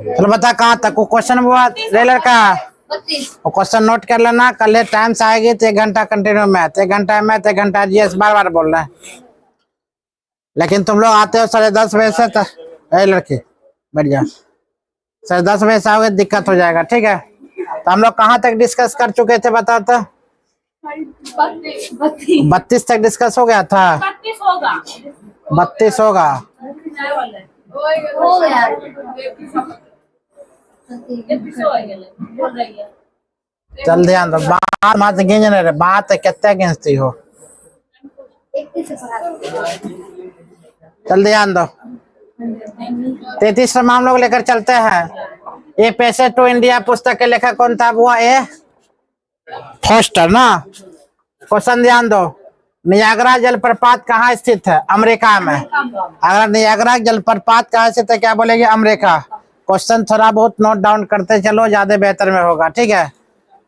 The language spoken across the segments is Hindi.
चलो बता कहाँ तक वो क्वेश्चन हुआ रेलर का। वो क्वेश्चन नोट कर लेना, कल टाइम से आएगी तो 1 घंटा कंटिन्यू मैथ, 1 घंटा मैथ, 1 घंटा जीएस, बार बार बोल रहे हैं। लेकिन तुम लोग आते हो 10:30 बजे से, तो लड़के बढ़िया 10:30 बजे से आओगे दिक्कत हो जाएगा, ठीक है। तो हम लोग कहाँ तक डिस्कस कर चुके थे बताओ तो। 32 तक डिस्कस हो गया था। 32 होगा। चल ध्यान दो, बात मत गिंज रहे, बात कितने गिनती हो। चल ध्यान दो, 33 हम लोग लेकर चलते हैं। ये पैसे टू इंडिया पुस्तक के लेखक कौन था? वो ए फोस्टर ना। क्वेश्चन ध्यान दो, नियाग्रा जलप्रपात कहाँ स्थित है? अमेरिका में। अगर नियाग्रा जलप्रपात कहाँ स्थित है, क्या बोलेंगे? अमेरिका। क्वेश्चन थोड़ा बहुत नोट डाउन करते चलो, ज्यादा बेहतर में होगा, ठीक है।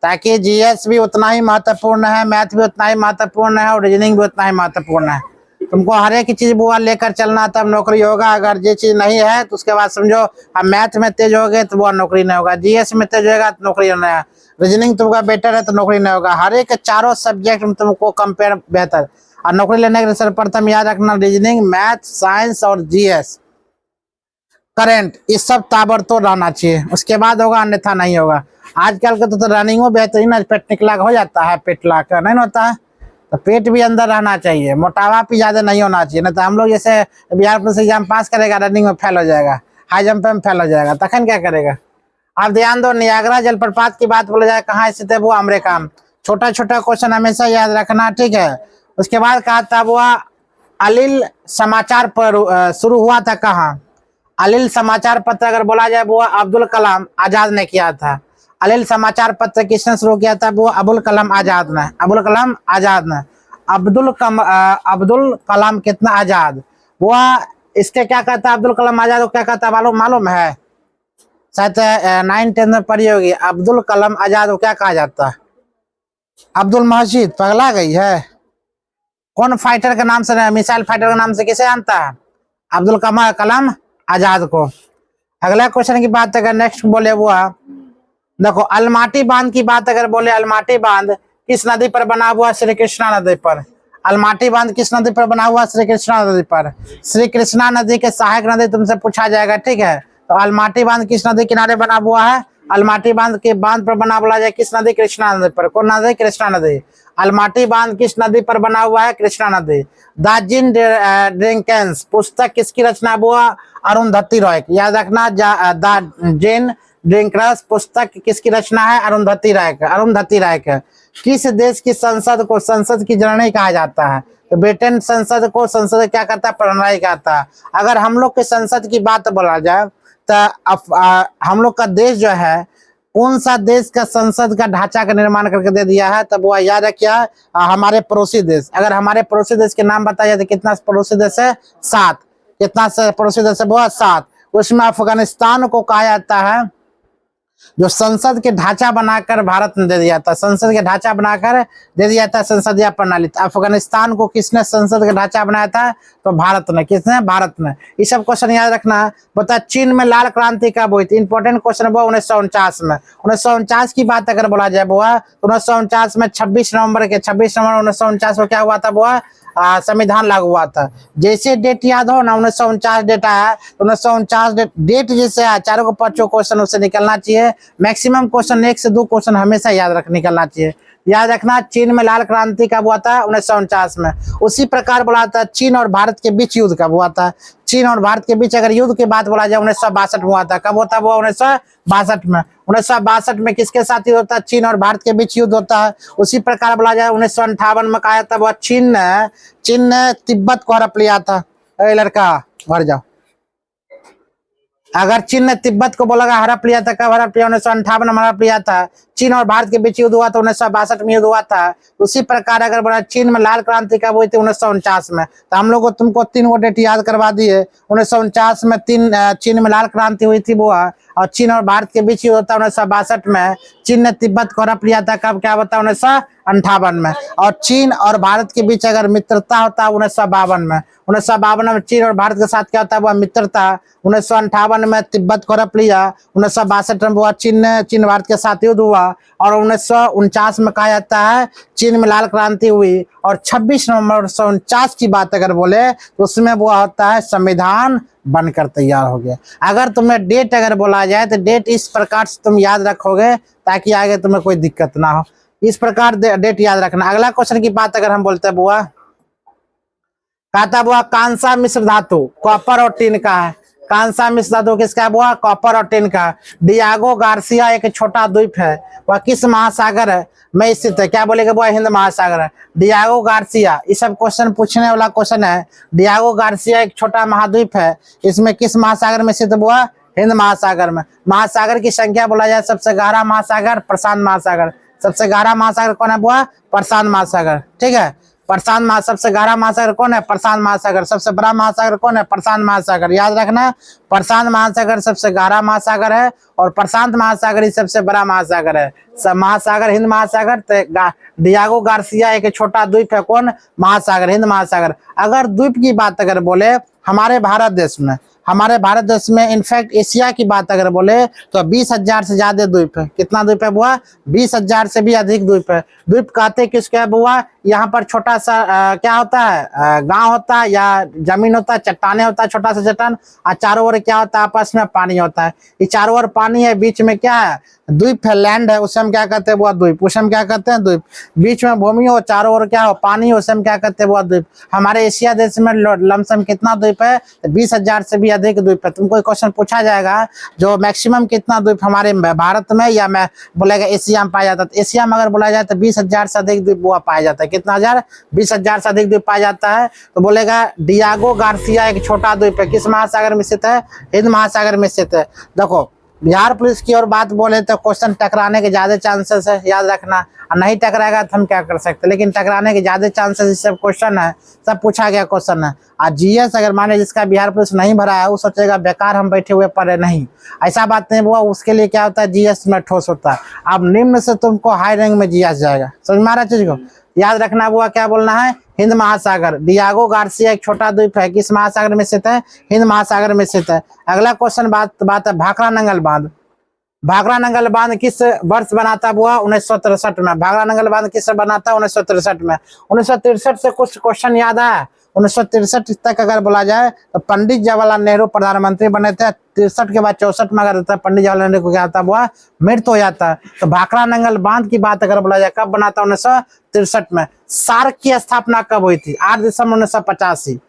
ताकि जीएस भी उतना ही महत्वपूर्ण है, मैथ भी उतना ही महत्वपूर्ण है और रीजनिंग भी उतना ही महत्वपूर्ण है। तुमको हर एक चीज बुआ लेकर चलना, तब नौकरी होगा। अगर ये चीज नहीं है तो उसके बाद समझो अब मैथ में तेज हो गए तो वो नौकरी नहीं होगा, जीएस में तेज होगा तो नौकरी नहीं है, रीजनिंग तुमका बेटर है तो नौकरी नहीं होगा। हर एक चारों सब्जेक्ट में तुमको कंपेयर बेहतर। और नौकरी लेने के सर्वप्रथम याद रखना, रीजनिंग, मैथ, साइंस और जीएस, करंट, ये सब ताबड़तोड़ रहना चाहिए, उसके बाद होगा, अन्यथा नहीं होगा। आजकल के तो रनिंग में बेहतरीन पेट निकला हो जाता है, पेट ला कर नहीं होता है, तो पेट भी अंदर रहना चाहिए, मोटापा भी ज्यादा नहीं होना चाहिए। नहीं तो हम लोग जैसे बिहार पुलिस एग्जाम पास करेगा, रनिंग में फेल हो जाएगा, हाई जंप में फेल हो जाएगा, तखन क्या करेगा। आप ध्यान दो, नियाग्रा जलप्रपात की बात बोला जाए कहाँ स्थित है? वो अमेरिका में। छोटा छोटा क्वेश्चन हमेशा याद रखना, ठीक है। उसके बाद कहा था वो अलील समाचार पर शुरू हुआ था कहाँ? अलील समाचार पत्र अगर बोला जाए वो अब्दुल कलाम आजाद ने किया था। अलील समाचार पत्र किसने शुरू किया था? वो अबुल कलाम आजाद ने। अबुल कलाम आजाद ने। अब्दुल कलाम कितना आजाद, वो इसके क्या कहता है? अब्दुल कलाम आजाद को क्या कहता है मालूम है? शायद 9-10 में पढ़ी होगी। अब्दुल कलाम आजाद को क्या कहा जाता है? अब्दुल मजीद। पगला गई है? कौन फाइटर के नाम से, मिसाइल फाइटर के नाम से किसे जानता है? अब्दुल कलाम आजाद को। अगला क्वेश्चन की बात अगर नेक्स्ट बोले वो देखो, अलमाटी बांध की बात अगर बोले, अलमाटी बांध किस नदी पर बना हुआ? श्री कृष्णा नदी पर। अलमाटी बांध किस नदी पर बना हुआ? श्री कृष्णा नदी पर। श्री कृष्णा नदी के सहायक नदी तुमसे पूछा जाएगा, ठीक है। तो अलमाटी बांध किस नदी किनारे बना हुआ है? अलमाटी बांध के बांध पर बना बोला जाए किस नदी? कृष्णा नदी पर। कौन नदी? कृष्णा नदी। अलमाटी बांध किस नदी पर बना हुआ है? कृष्णा नदी। द जिन ड्रिंकेंस पुस्तक किसकी रचना हुआ? अरुंधति रॉय। याद रखना, द जिन ड्रिंकर्स पुस्तक किसकी रचना है? अरुंधति राय का। किस देश की संसद को संसद की जननी कहा जाता है? तो ब्रिटेन संसद को संसद क्या कहता है? प्रणाली कहता है। अगर हम लोग के संसद की बात बोला जाए तो हम लोग का देश जो है, कौन सा देश का संसद का ढांचा का निर्माण करके दे दिया है? तब वो याद रखिए, हमारे पड़ोसी देश। अगर हमारे पड़ोसी देश के नाम बताया जाए तो कितना पड़ोसी देश है? 7। कितना पड़ोसी देश है? वो 7। उसमें अफगानिस्तान को कहा जाता है जो संसद के ढांचा बनाकर भारत ने दे दिया था, संसद के ढांचा बनाकर दे दिया था संसदीय प्रणाली। अफगानिस्तान को किसने संसद का ढांचा बनाया था? तो भारत ने। किसने? भारत ने। ये सब क्वेश्चन याद रखना। बता, चीन में लाल क्रांति कब हुई थी? इंपॉर्टेंट क्वेश्चन वो 1949 में। 1949 की बात अगर बोला जाए वो 1949 में 26 नवंबर 1949 को क्या हुआ था? वो संविधान लागू हुआ था। जैसे डेट याद हो ना, 1949 डेट आया, 1949 डेट जैसे आया, चारों को 5 क्वेश्चन उससे निकलना चाहिए। मैक्सिमम क्वेश्चन 1 से 2 क्वेश्चन हमेशा याद निकलना चाहिए। याद रखना, चीन में लाल क्रांति कब हुआ था? 1949 में। उसी प्रकार बोला था चीन और भारत के बीच युद्ध कब हुआ था? चीन और भारत के बीच अगर युद्ध की बात बोला जाए 1962 में हुआ था। कब होता? वो 1962 में। 1962 में किसके साथ युद्ध होता है? चीन और भारत के बीच युद्ध होता है। उसी प्रकार बोला जाए 1958 में कहा था वो चीन ने तिब्बत को हड़प लिया था। लड़का घर जाओ। अगर चीन ने तिब्बत को बोला हड़प लिया था, कब हड़प लिया? 1958 में हड़प लिया था। चीन और भारत के बीच युद्ध हुआ था 1962 में युद्ध हुआ था। उसी प्रकार अगर बोला चीन में लाल क्रांति कब हुई थी 1949 में, तो हम लोग को तुमको 3 गो डेट याद करवा दिए। 1949 में चीन में लाल क्रांति हुई थी बुआ, और चीन और भारत के बीच युद्ध होता 1962 में। चीन ने तिब्बत को हड़प लिया था कब, क्या होता 1958 में। और चीन और भारत के बीच अगर मित्रता होता 1952 में, 1952 में चीन और भारत के साथ क्या होता है वह मित्रता। 1958 में तिब्बत को हड़प लिया, 1962 में वह चीन भारत के साथ युद्ध हुआ, और 1949 में कहा जाता है चीन में लाल क्रांति हुई। और 26 नवंबर 1949 की बात अगर बोले तो उसमें वो होता है संविधान बनकर तैयार हो गया। अगर तुम्हें डेट अगर बोला जाए तो डेट इस प्रकार से तुम याद रखोगे ताकि आगे तुम्हें कोई दिक्कत ना हो, इस प्रकार डेट याद रखना। अगला क्वेश्चन की बात अगर हम बोलते हैं बुआ, कहता बुआ कांसा मिश्र धातु कॉपर और टिन का है। कांसा मिश्र धातु किसका है बुआ, कॉपर और टिन का। डियागो गार्सिया एक छोटा द्वीप है, वह किस महासागर में स्थित है, क्या बोलेगा बुआ, हिंद महासागर है। डियागो गार्सिया, ये सब क्वेश्चन पूछने वाला क्वेश्चन है। डियागो गार्सिया एक छोटा महाद्वीप है, इसमें किस महासागर में स्थित बुआ, हिंद महासागर में। महासागर की संख्या बोला जाए सबसे गहरा महासागर प्रशांत महासागर। सबसे गहरा महासागर कौन है बुआ, प्रशांत महासागर, ठीक है। प्रशांत सबसे गहरा महासागर कौन है, प्रशांत महासागर। सबसे बड़ा महासागर कौन है, प्रशांत महासागर। याद रखना, प्रशांत महासागर सबसे गहरा महासागर है और प्रशांत महासागर ही सबसे बड़ा महासागर है। सब महासागर हिंद महासागर, तो डियागो गार्सिया एक छोटा द्वीप है, कौन, महासागर, हिंद महासागर। अगर द्वीप की बात अगर बोले हमारे भारत देश में इनफैक्ट एशिया की बात अगर बोले तो 20,000 से ज्यादा द्वीप है। कितना द्वीप है बुआ, 20,000 से भी अधिक द्वीप है। द्वीप कहते किसके है बुआ, यहाँ पर छोटा सा क्या होता है, गांव होता है या जमीन होता है, चट्टाने होता है, छोटा सा चट्टान, और चारों ओर क्या होता है, आपस में पानी होता है। ये चारों ओर पानी है, बीच में क्या है, द्वीप है, लैंड है, उसे हम क्या कहते हैं बुआ, द्वीप। उसे हम क्या कहते हैं, द्वीप। बीच में भूमि हो, चारों ओर क्या हो, पानी हो, उसे हम क्या कहते हैं बुआ, द्वीप। हमारे एशिया देश में लमसम कितना द्वीप है, 20,000 से भी अधिक द्वीप है। तुमको क्वेश्चन पूछा जाएगा जो मैक्सिमम कितना द्वीप हमारे भारत में या मैं बोलेगा एशिया में पाया जाता है। एशिया में अगर बोला जाए तो 20,000 से अधिक द्वीप बुआ पाया जाता है। कितना हजार, 20,000 से अधिक द्वीप पाया जाता है। तो बोलेगा डियागो गार्सिया एक छोटा द्वीप है, किस महासागर में स्थित है, हिंद महासागर में स्थित है। देखो बिहार पुलिस की और बात बोले तो क्वेश्चन टकराने के ज्यादा चांसेस है, याद रखना। और नहीं टकराएगा तो हम क्या कर सकते, लेकिन टकराने के ज्यादा चांसेस सब क्वेश्चन है, सब पूछा गया क्वेश्चन है। और जीएस अगर माने जिसका बिहार पुलिस नहीं भरा है वो सोचेगा बेकार हम बैठे हुए पढ़े, नहीं, ऐसा बात नहीं हुआ। उसके लिए क्या होता है, जीएस में ठोस होता है। अब निम्न से तुमको हाई रैंक में जीएस जाएगा, समझ में आ रहा चीज को, याद रखना हुआ। क्या बोलना है, हिंद महासागर। डियागो गार्सिया एक छोटा द्वीप है, किस महासागर में स्थित है, हिंद महासागर में स्थित है। अगला क्वेश्श्चन बात है भाखड़ा नंगल बांध। भाखड़ा नंगल बांध किस वर्ष बनाता हुआ, 1963 में। भाखड़ा नंगल बांध किस बनाता, 1963 में। 1963 से कुछ क्वेश्चन याद है। 1963 तक अगर बोला जाए तो पंडित जवाहरलाल नेहरू प्रधानमंत्री बने थे। 63 के बाद 64 में अगर पंडित जवाहरलाल नेहरू को क्या होता हुआ, मृत्यु हो जाता है। तो भाखड़ा नंगल बांध की बात अगर बोला जाए कब बना था, 1963 में। सार्क की स्थापना कब हुई थी, 8 दिसंबर 1985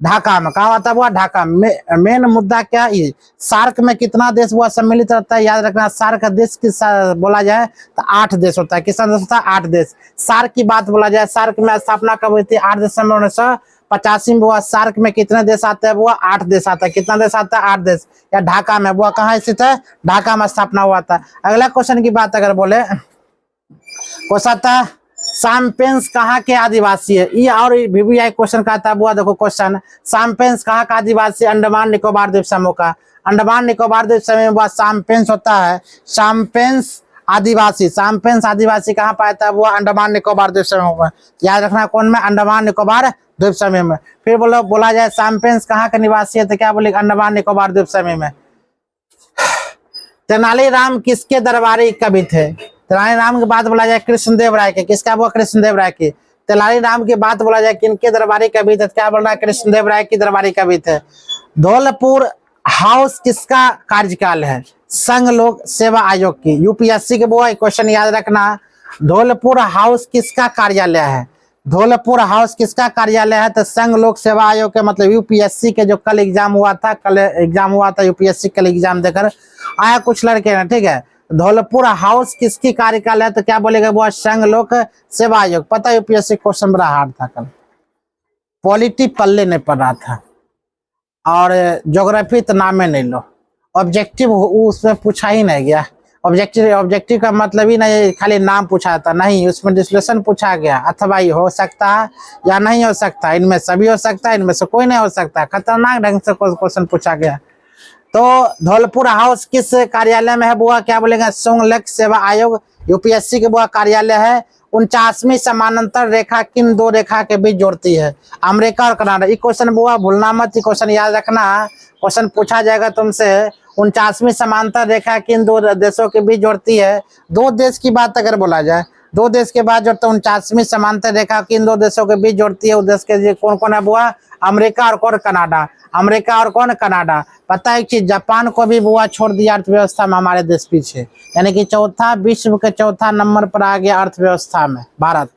ढाका में। कहा आता हुआ, ढाका में। मेन मुद्दा क्या, ये सार्क में कितना देश हुआ सम्मिलित रहता है, याद रखना। सार्क देश की बोला जाए तो 8 देश होता है। कितना देश होता है, 8 देश। सार्क की बात बोला जाए, सार्क में स्थापना कब हुई थी, 8 दिसंबर 1985 में हुआ। सार्क में कितने देश आते हैं बुआ, 8 देश आता है। कितना देश आता है, 8 देश। या ढाका में बुआ, कहाँ स्थित है, ढाका में स्थापना हुआ था। अगला क्वेश्चन की बात अगर बोले, क्वेश्चन था साम्पेंस कहाँ के आदिवासी है। ये और VVI क्वेश्चन का था बुआ, देखो क्वेश्चन, साम्पेंस कहाँ का आदिवासी, अंडमान निकोबार द्वीप समूह का। अंडमान निकोबार द्वीप समूह में बुआ साम्पेंस होता है। साम्पेंस आदिवासी कहाँ पाया हुआ, अंडमान निकोबार द्वीप समूह में। याद रखना कौन में, अंडमान निकोबार द्वीप समूह में। फिर बोला जाए साम्पेंस कहाँ का निवासी है तो क्या बोले, अंडमान निकोबार द्वीप समूह में। तेनालीराम किसके दरबारी कवि थे। तेनालीराम की बात बोला जाए कृष्णदेव राय के। किसका वो, कृष्णदेव राय की। तेनालीराम की बात बोला जाए किनके दरबारी कवि थे, क्या बोल रहा है, कृष्णदेव राय की दरबारी कवि थे। धौलपुर हाउस किसका कार्यकाल है, संघ लोक सेवा आयोग की। यूपीएससी के वो क्वेश्चन याद रखना। धौलपुर हाउस किसका कार्यालय है, धौलपुर हाउस किसका कार्यालय है, तो संघ लोक सेवा आयोग के। मतलब यूपीएससी के जो कल एग्जाम हुआ था, यूपीएससी कल एग्जाम देकर आया कुछ लड़के ना, ठीक है। धौलपुर हाउस किसकी कार्यकाल है तो क्या बोलेगा वो, संघ लोक सेवा आयोग। पता है यूपीएससी क्वेश्चन बड़ा हार्ड था कल, पॉलिटी पल्ले नहीं पड़ रहा था, और ज्योग्राफी तो नामे नहीं लो, ऑब्जेक्टिव उसमें पूछा ही नहीं गया। ऑब्जेक्टिव ऑब्जेक्टिव का मतलब ही नहीं खाली नाम पूछा था, नहीं, उसमें डिस्क्रिप्शन पूछा गया, अथवा ये हो सकता है या नहीं हो सकता, इनमें सभी हो सकता है, इनमें से कोई नहीं हो सकता। खतरनाक ढंग से क्वेश्चन पूछा गया। तो धौलपुर हाउस किस कार्यालय में है बुआ? क्या बोलेगा? संघ लोक सेवा आयोग यूपीएससी के बुआ कार्यालय है। 49वीं समानांतर रेखा किन दो रेखा के बीच जोड़ती है? अमेरिका और कनाडा। ये क्वेश्चन बुआ भूलना मत, ये क्वेश्चन याद रखना, क्वेश्चन पूछा जाएगा तुमसे। 49वीं समांतर रेखा किन दो देशों के बीच जोड़ती है? दो देश की बात अगर बोला जाए, दो देश के बाद जोड़ता 49वीं समांतर रेखा किन दो देशों के बीच जोड़ती है? उस देश के कौन कौन है बुआ? अमेरिका और कौन? कनाडा। अमेरिका और कौन? कनाडा। पता है एक चीज, जापान को भी बुआ छोड़ दिया अर्थव्यवस्था में हमारे देश पीछे, यानी कि चौथा, विश्व के चौथा नंबर पर आ गया अर्थव्यवस्था में भारत।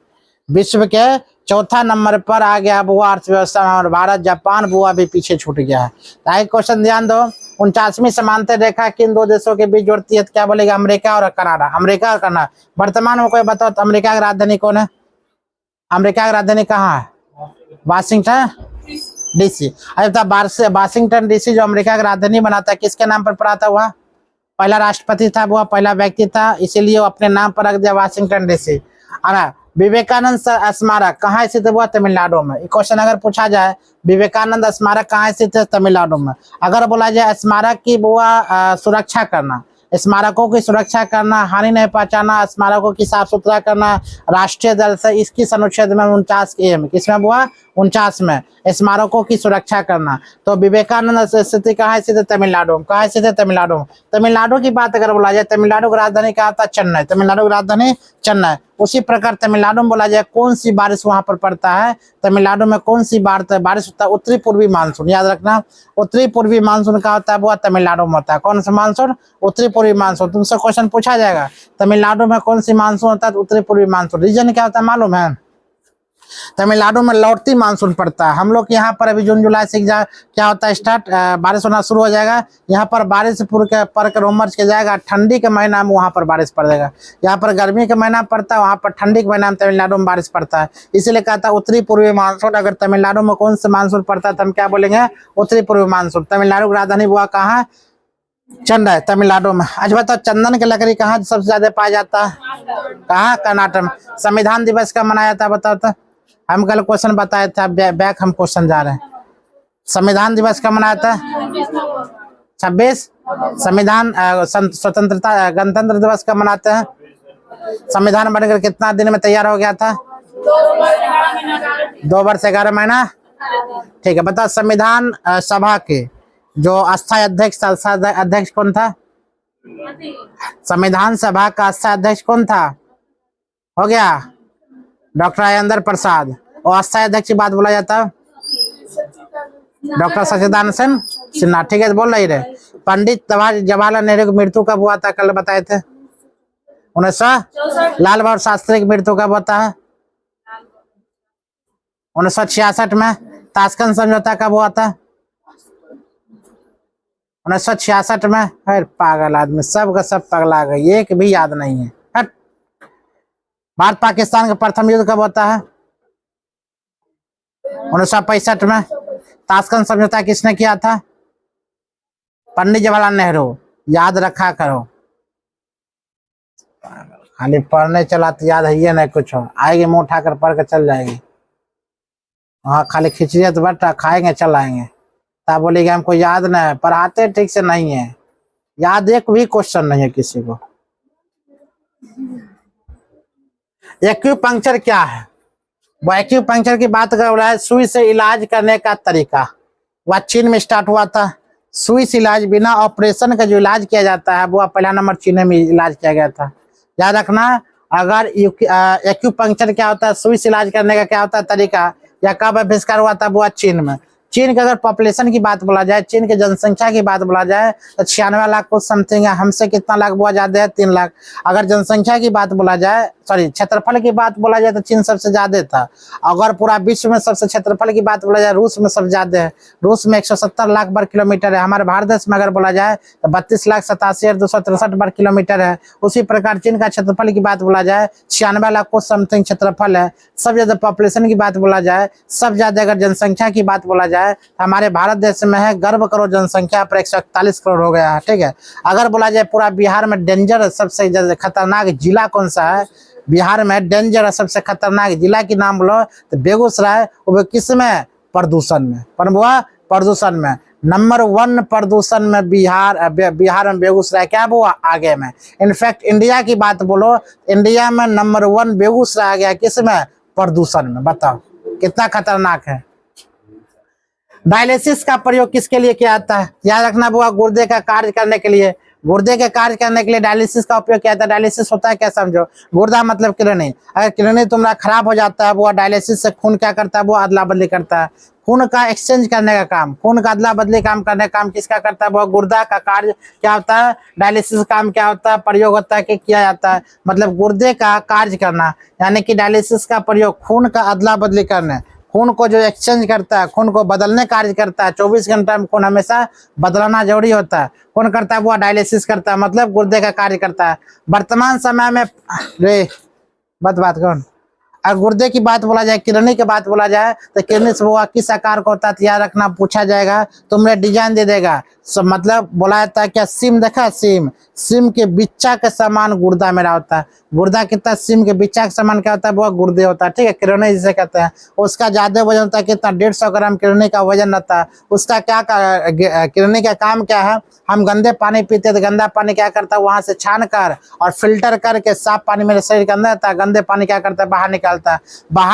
विश्व के चौथा नंबर पर आ गया बुआ अर्थव्यवस्था में, और भारत, जापान बुआ भी पीछे छूट गया है। तो एक क्वेश्चन ध्यान दो, 49वीं समांतर रेखा किन दो देशों के बीच जोड़ती है? तो क्या बोलेगा? अमेरिका और कनाडा। अमेरिका और कनाडा। वर्तमान में कोई बताओ तो अमेरिका की राजधानी कौन है? अमेरिका की राजधानी कहाँ है? Washington DC. अच्छा, वाशिंगटन डीसी जो अमेरिका की राजधानी बनाता है, किसके नाम पर पड़ा था? वह पहला राष्ट्रपति था, वह पहला व्यक्ति था, इसीलिए वो अपने नाम पर रख दिया वाशिंगटन डीसी। विवेकानंद स्मारक कहाँ स्थित है? तमिलनाडु में। क्वेश्चन अगर पूछा जाए विवेकानंद स्मारक कहाँ स्थित है? तमिलनाडु में। अगर बोला जाए स्मारक की बुआ सुरक्षा करना, स्मारकों की सुरक्षा करना, हानि नहीं पहुंचाना, स्मारकों की साफ सुथरा करना, राष्ट्रीय दल से इसकी अनुच्छेद में 49 में, किसमें बुआ? 49 में, स्मारकों की सुरक्षा करना। तो विवेकानंद स्थिति कहाँ स्थित है? तमिलनाडु में। कहाँ स्थित है? तमिलनाडु में। तमिलनाडु की बात अगर बोला जाए, तमिलनाडु की राजधानी कहाँ था? चेन्नई। तमिलनाडु की राजधानी चेन्नई। उसी प्रकार तमिलनाडु में बोला जाए कौन सी बारिश वहां पर पड़ता है? तमिलनाडु में कौन सी बारिश होता है? उत्तरी पूर्वी मानसून। याद रखना, उत्तरी पूर्वी मानसून का होता है वो तमिलनाडु में होता है। कौन सा मानसून? उत्तरी पूर्वी मानसून। तुमसे क्वेश्चन पूछा जाएगा तमिलनाडु में कौन सी मानसून होता है? उत्तरी पूर्वी मानसून। रीजन क्या होता है मालूम है? तमिलनाडु में लौटती मानसून पड़ता है। हम लोग यहाँ पर अभी जून जुलाई से क्या होता है स्टार्ट, बारिश होना शुरू हो जाएगा। यहाँ पर बारिश पड़कर उमड़ के जाएगा, ठंडी के महीना में वहाँ पर बारिश पड़ जाएगा। यहाँ पर गर्मी के महीना पड़ता है, वहाँ पर ठंडी के महीना में तमिलनाडु में बारिश पड़ता है। इसीलिए कहता है उत्तरी पूर्वी मानसून। अगर तमिलनाडु में कौन सा मानसून पड़ता है तो हम क्या बोलेंगे? उत्तरी पूर्वी मानसून। तमिलनाडु की राजधानी बुआ कहाँ? चेन्नई, तमिलनाडु में। आज बताओ चंदन की लकड़ी कहाँ सबसे ज्यादा पाया जाता है? कहाँ? कर्नाटक में। संविधान दिवस कब मनाया जाता है बताओ तो? हम कल क्वेश्चन बताए थे, बैक हम क्वेश्चन जा रहे हैं। संविधान दिवस कब मनाया था? 26। संविधान स्वतंत्रता गणतंत्र दिवस कब मनाते हैं? संविधान बनकर कितना दिन में तैयार हो गया था? 2 वर्ष 11 महीना। ठीक है, बताओ संविधान सभा के जो अस्थायी अध्यक्ष कौन था? संविधान सभा का अस्थायी अध्यक्ष कौन था? हो गया डॉक्टर राजेंद्र प्रसाद। और अस्थायी अध्यक्ष की बात बोला जाता डॉक्टर सच्चिदानंद सिन्हा। ठीक है, बोल रही रहे। पंडित जवाहरलाल नेहरू की मृत्यु कब हुआ था? कल बताए थे 1900। लाल बहादुर शास्त्री की मृत्यु कब होता है? 1966 में। ताशकंद समझौता कब हुआ था? 1966 में। अरे पागल आदमी, सब का सब पगला गई, एक भी याद नहीं है। भारत पाकिस्तान का प्रथम युद्ध कब होता है? 1965 में। ताशकंद समझौता किसने किया था? पंडित जवाहरलाल नेहरू। याद रखा करो, खाली पढ़ने चला तो याद है ये नहीं कुछ हो। आएगी मुंह उठाकर पढ़ के चल जाएगी, वहाँ खाली खिचड़ी तो बट खाएंगे चल आएंगे। तब बोलेगी हमको याद नहीं है, पढ़ाते ठीक से नहीं है, याद एक भी क्वेश्चन नहीं है किसी को। एक्यूपंक्चर क्या है? वो एक्यूपंक्चर की बात कर रहा है, सुई से इलाज करने का तरीका। वह चीन में स्टार्ट हुआ था। सुई से इलाज, बिना ऑपरेशन का जो इलाज किया जाता है वो पहला नंबर चीन में इलाज किया गया था। याद रखना, अगर एक्यूपंक्चर क्या होता है, सुई से इलाज करने का क्या होता है तरीका, या कब आविष्कार हुआ था? वो चीन में। चीन के अगर पॉपुलेशन की बात बोला जाए, चीन की जनसंख्या की बात बोला जाए तो 96 लाख कुछ समथिंग है। हमसे कितना लाख बहुत ज्यादा है? 3 लाख। अगर जनसंख्या की बात बोला जाए, सॉरी क्षेत्रफल की बात बोला जाए तो चीन सबसे ज्यादा था। अगर पूरा विश्व में सबसे क्षेत्रफल की बात बोला जाए रूस में सबसे ज्यादा है। रूस में 170 लाख वर्ग किलोमीटर है। हमारे भारत देश में अगर बोला जाए तो 32,87,263 वर्ग किलोमीटर है। उसी प्रकार चीन का क्षेत्रफल की बात बोला जाए 96 लाख को समथिंग क्षेत्रफल है। सब ज्यादा पॉपुलेशन की बात बोला जाए, सब ज्यादा अगर जनसंख्या की बात बोला जाए तो हमारे भारत देश में है गर्भ करोड़ जनसंख्या पर 141 करोड़ हो गया है। ठीक है, अगर बोला जाए पूरा बिहार में डेंजर सबसे ज्यादा खतरनाक जिला कौन सा है, बिहार में डेंजर सबसे खतरनाक जिला की नाम बोलो तो बेगूसराय। वो किस में? प्रदूषण में। पर बुआ प्रदूषण में नंबर 1 प्रदूषण में बिहार में बेगूसराय क्या हुआ आगे में। इनफैक्ट इंडिया की बात बोलो, इंडिया में नंबर 1 बेगूसराय आ गया किस में? प्रदूषण में। बताओ कितना खतरनाक है। डायलिसिस का प्रयोग किसके लिए किया जाता है? याद रखना बुआ, गुर्दे का कार्य करने के लिए। गुर्दे के कार्य करने के लिए डायलिसिस का उपयोग किया जाता है। डायलिसिस होता है क्या समझो, गुर्दा मतलब किडनी। अगर किडनी तुम्हारा खराब हो जाता है वो डायलिसिस से खून क्या करता है, वो अदला बदली करता है। खून का एक्सचेंज करने का काम, खून का अदला बदली काम करने का काम किसका करता है? वो गुर्दा का कार्य क्या होता है? डायलिसिस काम क्या होता है? प्रयोग होता है कि किया जाता है, मतलब गुर्दे का कार्य करना, यानी कि डायलिसिस का प्रयोग खून का अदला बदली करने, खून को जो एक्सचेंज करता है, खून को बदलने कार्य करता है। 24 घंटा में खून हमेशा बदलना जरूरी होता है। कौन करता है? वो डायलिसिस करता है, मतलब गुर्दे का कार्य करता है। वर्तमान समय में रे बात कौन, अगर गुर्दे की बात बोला जाए, किडनी की बात बोला जाए तो किडनी से वो किस आकार का होता है याद रखना, पूछा जाएगा तुमने डिजाइन दे देगा। मतलब बोला जाता है क्या, सिम देखा, सिम के बिच्चा के समान गुर्दा मेरा होता है। गुर्दा कितना? सिम के बिच्चा के समान क्या होता है? वो गुर्दे होता है। ठीक है, किडनी जिसे कहते हैं। उसका ज्यादा वजन होता है कितना? 150 ग्राम किडनी का वजन रहता है। उसका क्या किडनी का काम क्या है? हम गंदे पानी पीते तो गंदा पानी क्या करता है? वहां से छान कर और फिल्टर करके साफ पानी मेरे शरीर के अंदर रहता है, गंदे पानी क्या करता है? बाहर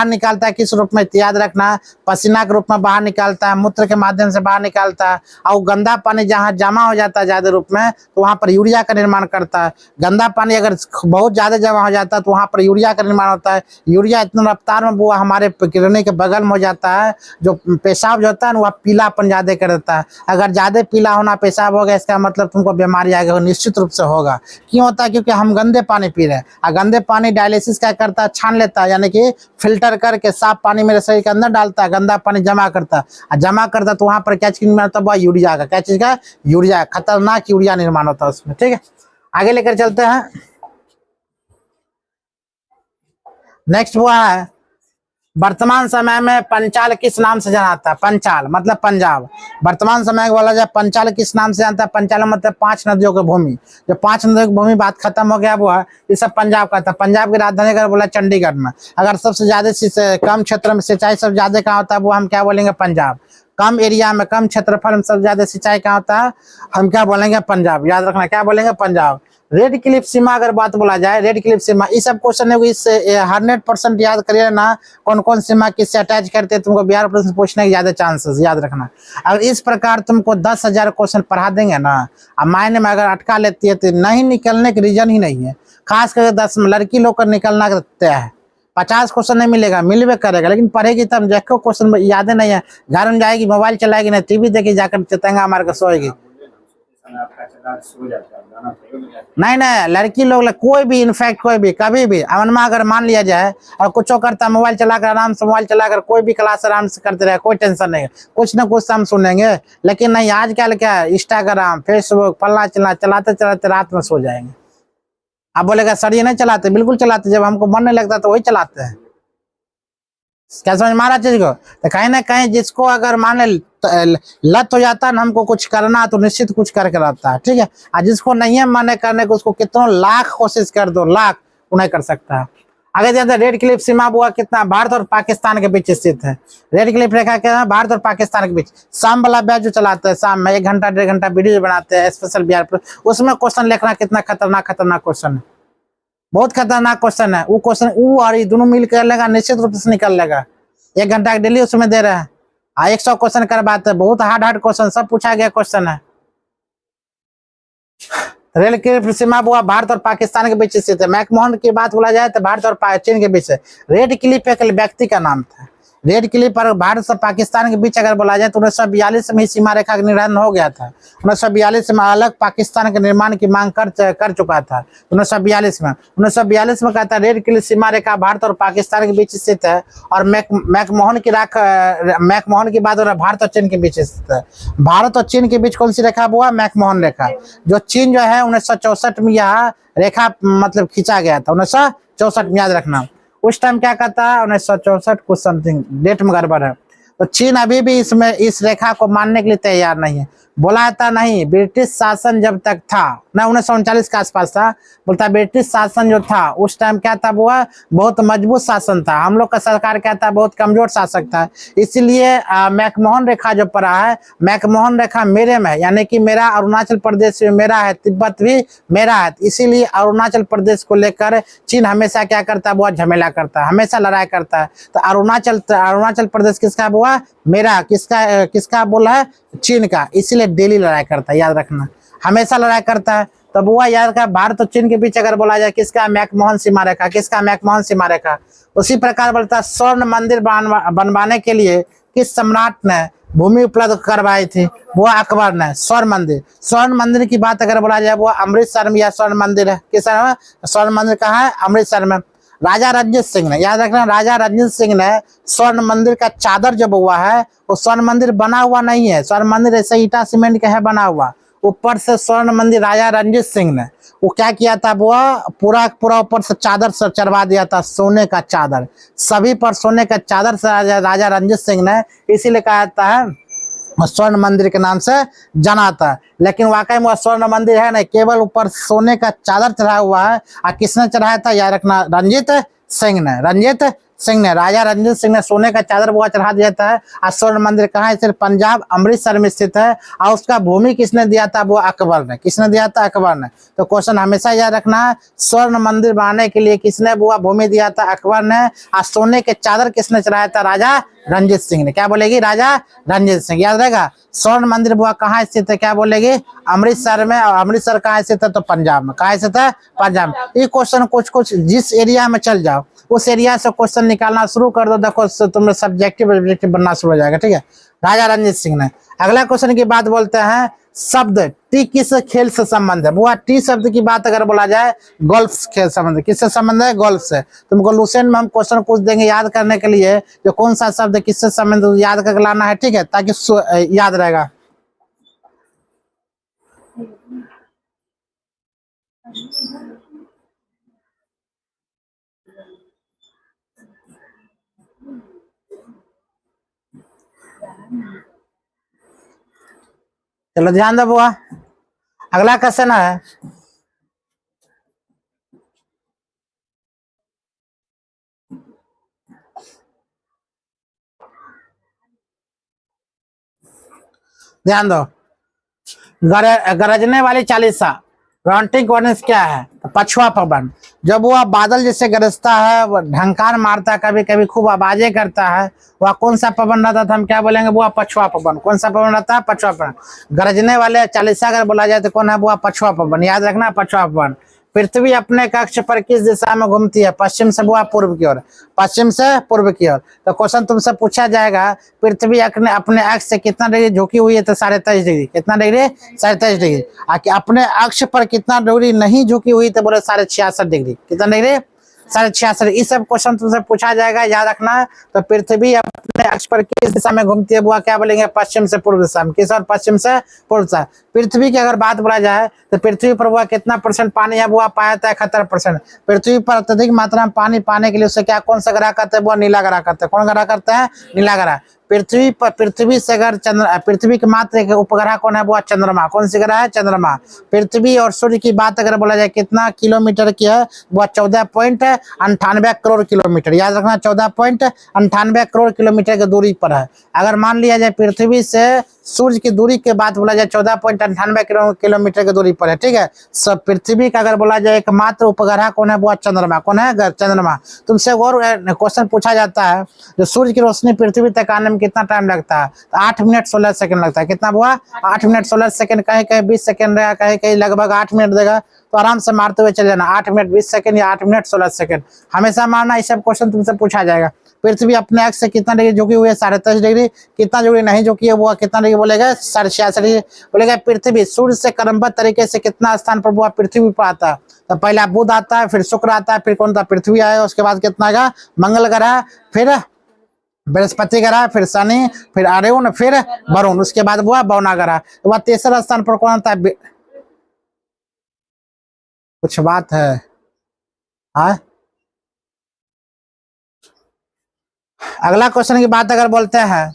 निकालता है। किस रूप में? याद रखना, पसीना के रूप में बाहर निकालता है, मूत्र के माध्यम से बाहर निकालता है। और गंदा पानी जहाँ जमा हो जाता है ज्यादा रूप में तो वहां पर यूरिया का निर्माण करता है। गंदा पानी अगर बहुत ज्यादा जमा हो जाता है तो वहां पर यूरिया का निर्माण होता है। यूरिया इतना रफ्तार में वो हमारे किडनी के बगल में हो जाता है, जो पेशाब जो होता है ना वह पीलापन ज्यादा कर देता है। अगर ज्यादा पीला होना पेशाब होगा इसका मतलब तुमको बीमारी आएगा, निश्चित रूप से होगा। क्यों होता है? क्योंकि हम गंदे पानी पी रहे हैं। और गंदे पानी डायलिसिस क्या करता है? छान लेता है, यानी कि फिल्टर करके साफ पानी मेरे शरीर के अंदर डालता है, गंदा पानी जमा करता है। और जमा करता है तो वहां पर क्या चीज निर्माण होता है? यूरिया का। क्या चीज का? यूरिया। खतरनाक यूरिया निर्माण होता है उसमें। ठीक है, आगे लेकर चलते हैं। नेक्स्ट वो है वर्तमान समय में पंचाल किस नाम से जाना जाता है? पंचाल मतलब पंजाब। वर्तमान समय बोला जाए पंचाल किस नाम से जानता है? पंचाल मतलब 5 नदियों की भूमि। जो 5 नदियों की भूमि बात खत्म हो गया वो है, ये सब पंजाब का था। पंजाब की राजधानी अगर बोला चंडीगढ़ में। अगर सबसे ज्यादा कम क्षेत्र में सिंचाई सबसे ज्यादा कहाँ होता है वो हम क्या बोलेंगे? पंजाब। कम एरिया में कम क्षेत्रफल में सबसे ज्यादा सिंचाई कहाँ होता है? हम क्या बोलेंगे? पंजाब। याद रखना क्या बोलेंगे? पंजाब। रेड क्लिफ सीमा अगर बात बोला जाए, रेड क्लिफ सीमा, ये सब क्वेश्चन है, इस 100% याद करिए ना। कौन कौन सीमा किससे अटैच करते हैं तुमको बिहार पुलिस में पूछने के ज्यादा चांसेस, याद रखना। अगर इस प्रकार तुमको 10,000 क्वेश्चन पढ़ा देंगे ना, अब मायने में अगर अटका लेती है तो नहीं निकलने के रीजन ही नहीं है। खास करके 10 में लड़की लोग का निकलना तय है। 50 क्वेश्चन नहीं मिलेगा, मिलवे करेगा, लेकिन पढ़ेगी तब देखो क्वेश्चन याद नहीं है। घर में जाएगी, मोबाइल चलाएगी ना, टीवी देखी, जाकर चतेंगा मार कर सोएगी। नहीं, लड़की लोग कोई भी, इनफैक्ट कोई भी कभी भी अमनमा अगर मान लिया जाए और कुछ करता, मोबाइल चलाकर आराम से, मोबाइल चलाकर कोई भी क्लास आराम से करते रहे, कोई टेंशन नहीं है। कुछ ना कुछ हम सुनेंगे, लेकिन नहीं आजकल क्या इंस्टाग्राम फेसबुक फलना चलाते चलाते रात में सो जाएंगे। आप बोलेगा सर ये नहीं चलाते, बिल्कुल चलाते, जब हमको मन नहीं लगता तो वही चलाते हैं। क्या समझ मारा चीज को? तो कहीं ना कहीं जिसको अगर माने लत हो जाता है ना हमको कुछ करना, तो निश्चित कुछ करके रहता है। ठीक है, और जिसको नहीं है माने करने को, उसको कितनों लाख कोशिश कर दो, लाख वो नहीं कर सकता है। आगे जाते रेड क्लिफ सीमा हुआ कितना? भारत और पाकिस्तान के बीच स्थित है। रेड क्लिफ रेखा क्या है? भारत और पाकिस्तान के बीच। शाम वाला बैच जो चलाते हैं, शाम में 1 घंटा 1.5 घंटा वीडियो बनाते हैं स्पेशल बिहार पर, उसमें क्वेश्चन लिखना कितना खतरनाक क्वेश्चन है, बहुत खतरनाक क्वेश्चन है। वो क्वेश्चन वो और ये दोनों मिल कर लेगा, निश्चित रूप से निकल लेगा। 1 घंटा डेली उसमें दे रहा है, 100 क्वेश्चन करवाते हैं, बहुत हार्ड क्वेश्चन, सब पूछा गया क्वेश्चन है। रेल की सीमा हुआ भारत और पाकिस्तान के बीच स्थित है। मैकमोहन की बात बोला जाए तो भारत और चीन के बीच है। रेड क्लिफ एक व्यक्ति का नाम था। रेड क्लिफ पर भारत और पाकिस्तान के बीच अगर बोला जाए तो 1942 में ही सीमा रेखा का निर्धारण हो गया था। 1942 में अलग पाकिस्तान के निर्माण की मांग कर चुका था। 1942 में कहता है रेड क्लिफ सीमा रेखा भारत और पाकिस्तान के बीच स्थित है और मैकमोहन की बात हो रहा है भारत और चीन के बीच स्थित है। भारत और चीन के बीच कौन सी रेखा हुआ? मैकमोहन रेखा। जो चीन जो है 1964 में यह रेखा मतलब खींचा गया था। 1964 में, याद रखना। उस टाइम क्या कहता है? 1964 कुछ समथिंग, डेट में गड़बड़ है। तो चीन अभी भी इस रेखा को मानने के लिए तैयार नहीं है। बोला था नहीं, ब्रिटिश शासन जब तक था ना, 1939 के आसपास था, बोलता ब्रिटिश शासन जो था उस टाइम क्या था? वो बहुत मजबूत शासन था। हम लोग का सरकार क्या था? बहुत कमजोर शासक था। इसीलिए मैकमोहन रेखा जो पड़ा है, मैकमोहन रेखा मेरे में, यानी कि मेरा अरुणाचल प्रदेश भी मेरा है, तिब्बत भी मेरा है। इसीलिए अरुणाचल प्रदेश को लेकर चीन हमेशा क्या करता है? वो झमेला करता है, हमेशा लड़ाई करता है। तो अरुणाचल प्रदेश किसका? हुआ मेरा। किसका बोला है? चीन का। इसीलिए डेली लड़ाई करता है, याद रखना, हमेशा लड़ाई करता है। तब हुआ याद रखा, भारत और चीन के बीच अगर बोला जाए किसका? मैकमोहन सीमा रेखा। किसका? मैकमोहन सीमा रेखा। उसी प्रकार बोलता है स्वर्ण मंदिर बनवाने के लिए किस सम्राट ने भूमि उपलब्ध करवाई थी? वो अकबर ने। स्वर्ण मंदिर की बात अगर बोला जाए वो अमृतसर में यह स्वर्ण मंदिर है। किस स्वर्ण मंदिर कहाँ है? अमृतसर में। राजा रंजीत सिंह ने, याद रखना, राजा रंजीत सिंह ने स्वर्ण मंदिर का चादर जब हुआ है, वो स्वर्ण मंदिर बना हुआ नहीं है। स्वर्ण मंदिर ऐसे ईटा सीमेंट का है बना हुआ। ऊपर से स्वर्ण मंदिर राजा रंजीत सिंह ने वो क्या किया था? वो पूरा ऊपर से चादर से चढ़वा दिया था, सोने का चादर, सभी पर सोने का चादर से राजा रंजीत सिंह ने। इसीलिए कहा जाता है स्वर्ण मंदिर के नाम से जाना था। लेकिन वाकई में स्वर्ण मंदिर है नहीं, केवल ऊपर सोने का चादर चढ़ा हुआ है। और किसने चढ़ाया था? याद रखना, रंजीत सिंह ने राजा रंजीत सिंह ने सोने का चादर वो चढ़ा दिया था। और स्वर्ण मंदिर कहाँ है? सिर्फ पंजाब अमृतसर में स्थित है। और उसका भूमि किसने दिया था? वो अकबर ने। किसने दिया था? अकबर ने। तो क्वेश्चन हमेशा याद रखना है, स्वर्ण मंदिर बनाने के लिए किसने वो भूमि दिया था? अकबर ने। और सोने के चादर किसने चढ़ाया था? राजा रंजीत सिंह ने। क्या बोलेगी? राजा रंजीत सिंह। याद रहेगा। स्वर्ण मंदिर बुआ कहाँ स्थित है? क्या बोलेगी? अमृतसर में। और अमृतसर कहाँ स्थित है? तो पंजाब में। कहाँ स्थित है? पंजाब। ये क्वेश्चन कुछ जिस एरिया में चल जाओ उस एरिया से क्वेश्चन निकालना शुरू कर दो, देखो तुम्हें सब्जेक्टिव बनना शुरू हो जाएगा। ठीक है, राजा रंजीत सिंह ने। अगला क्वेश्चन की बात बोलते हैं, शब्द टी किस खेल से संबंध है? बुआ टी शब्द की बात अगर बोला जाए गोल्फ खेल संबंध। किससे संबंध है? गोल्फ से। तुमको लुसेंट में हम क्वेश्चन पूछ देंगे याद करने के लिए, जो कौन सा शब्द किससे संबंध याद करके लाना है। ठीक है, ताकि याद रहेगा। चलो ध्यान दो बुआ, अगला क्वेश्चन है, ध्यान दो। गरजने वाली चालीसा, रॉन्टिंग वर्निस क्या है? तो पछुआ पवन। जब वह बादल जैसे गरजता है, वह ढंकार मारता है, कभी कभी खूब आवाजें करता है, वह कौन सा पवन रहता था? हम क्या बोलेंगे? वह पछुआ पवन। कौन सा पवन रहता है? पछुआ पवन। गरजने वाले चालीसा अगर बोला जाए तो कौन है? वह पछुआ पवन। याद रखना, पछुआ पवन। पृथ्वी अपने कक्ष पर किस दिशा में घूमती है? पश्चिम से बुआ पूर्व की ओर। पश्चिम से पूर्व की ओर। तो क्वेश्चन तुमसे पूछा जाएगा, पृथ्वी अपने अक्ष से कितना डिग्री झुकी हुई है? तो 23.5 डिग्री। कितना डिग्री? 23.5 डिग्री। अपने अक्ष पर कितना डिग्री नहीं झुकी हुई? तो बोले 66.5 डिग्री। कितना डिग्री? 66.5। इस सब क्वेश्चन तुमसे पूछा जाएगा, याद रखना। तो पृथ्वी अपने अक्ष पर किस दिशा में घूमती है? बुआ क्या बोलेंगे? पश्चिम से पूर्व दिशा में। किस और? पश्चिम से पूर्व दिशा। पृथ्वी की अगर बात बोला जाए तो पृथ्वी पर बुआ कितना परसेंट पानी है? बुआ पाया था 71%। पृथ्वी पर अत्यधिक मात्रा में पानी पाने के लिए उसे क्या कौन सा ग्रह करते हैं? बुआ नीला ग्रह करते हैं। कौन ग्रह करते हैं? नीला ग्रह। पृथ्वी से अगर पृथ्वी के मात्र एक उपग्रह कौन है? वो चंद्रमा। कौन सी ग्रह है? चंद्रमा। पृथ्वी और सूर्य की बात अगर बोला जाए कितना किलोमीटर की है? वो 14.98 करोड़ किलोमीटर। याद रखना, 14.98 करोड़ किलोमीटर की दूरी पर है। अगर मान लिया जाए पृथ्वी से सूर्य की दूरी के बात बोला जाए 14.98 किलोमीटर की दूरी पर है। ठीक है, सब पृथ्वी का अगर बोला जाए एकमात्र उपग्रह कौन है? वो चंद्रमा। कौन है? चंद्रमा। तुमसे और क्वेश्चन पूछा जाता है, जो सूर्य की रोशनी पृथ्वी तक आने में कितना टाइम लगता है? तो 8 मिनट 16 सेकंड लगता है। कितना हुआ? 8 मिनट 16 सेकंड। कहीं कहीं 20 सेकंड रहेगा, कहीं कहीं लगभग 8 मिनट देगा। तो आराम से मारते हुए चले जाना, 8 मिनट 20 सेकंड या 8 मिनट 16 सेकंड हमेशा मारना। ये सब क्वेश्चन तुमसे पूछा जाएगा। पृथ्वी अपने एक्स से कितना डिग्री झुकी हुई है, 23.5 डिग्री। कितना डिग्री नहीं झुकी है वो कितना डिग्री बोलेगा, 66 डिग्री बोलेगा। पृथ्वी सूर्य से क्रमबद्ध तरीके से कितना स्थान पर वो पृथ्वी पर आता है, तो पहला बुध आता है, फिर शुक्र आता है, फिर कौन सा पृथ्वी आएगा, उसके बाद कितना आएगा मंगल ग्रह, फिर बृहस्पति ग्रह, फिर शनि, फिर अरुण, फिर वरुण, उसके बाद वो बौना ग्रह। तो वह तीसरा स्थान पर कौन आता है? कुछ बात है? हाँ, अगला क्वेश्चन की बात अगर बोलते हैं,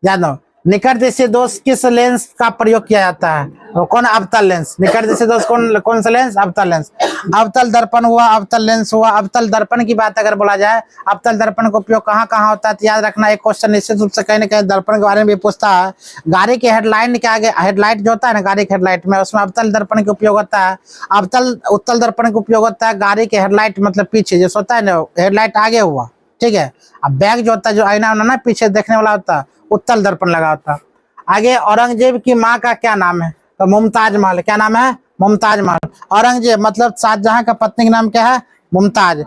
जानो निकट दृष्टि दोष किस लेंस का प्रयोग किया जाता है? तो कौन? अवतल लेंस। निकट दृष्टि दोष कौन सा लेंस? अवतल लेंस। अवतल दर्पण हुआ, अवतल लेंस हुआ। अवतल दर्पण की बात अगर बोला जाए, अवतल दर्पण का उपयोग कहाँ कहाँ होता है, तो याद रखना एक क्वेश्चन निश्चित रूप से कहीं ना कहीं दर्पण के बारे में भी पूछता है। गाड़ी के हेडलाइट के आगे, हेडलाइट जो होता है ना गाड़ी के हेडलाइट में, उसमें अवतल दर्पण का उपयोग होता है। उत्तल दर्पण का उपयोग होता है गाड़ी के हेडलाइट मतलब पीछे जैसे होता है ना, हेडलाइट आगे हुआ, ठीक है। अब बैग जो होता है, जो आईना ना पीछे देखने वाला होता है, उत्तल दर्पण लगा होता है। आगे औरंगजेब की माँ का क्या नाम है? तो मुमताज महल। क्या नाम है? मुमताज महल। औरंगजेब मतलब शाहजहां का पत्नी का नाम क्या है? मुमताज।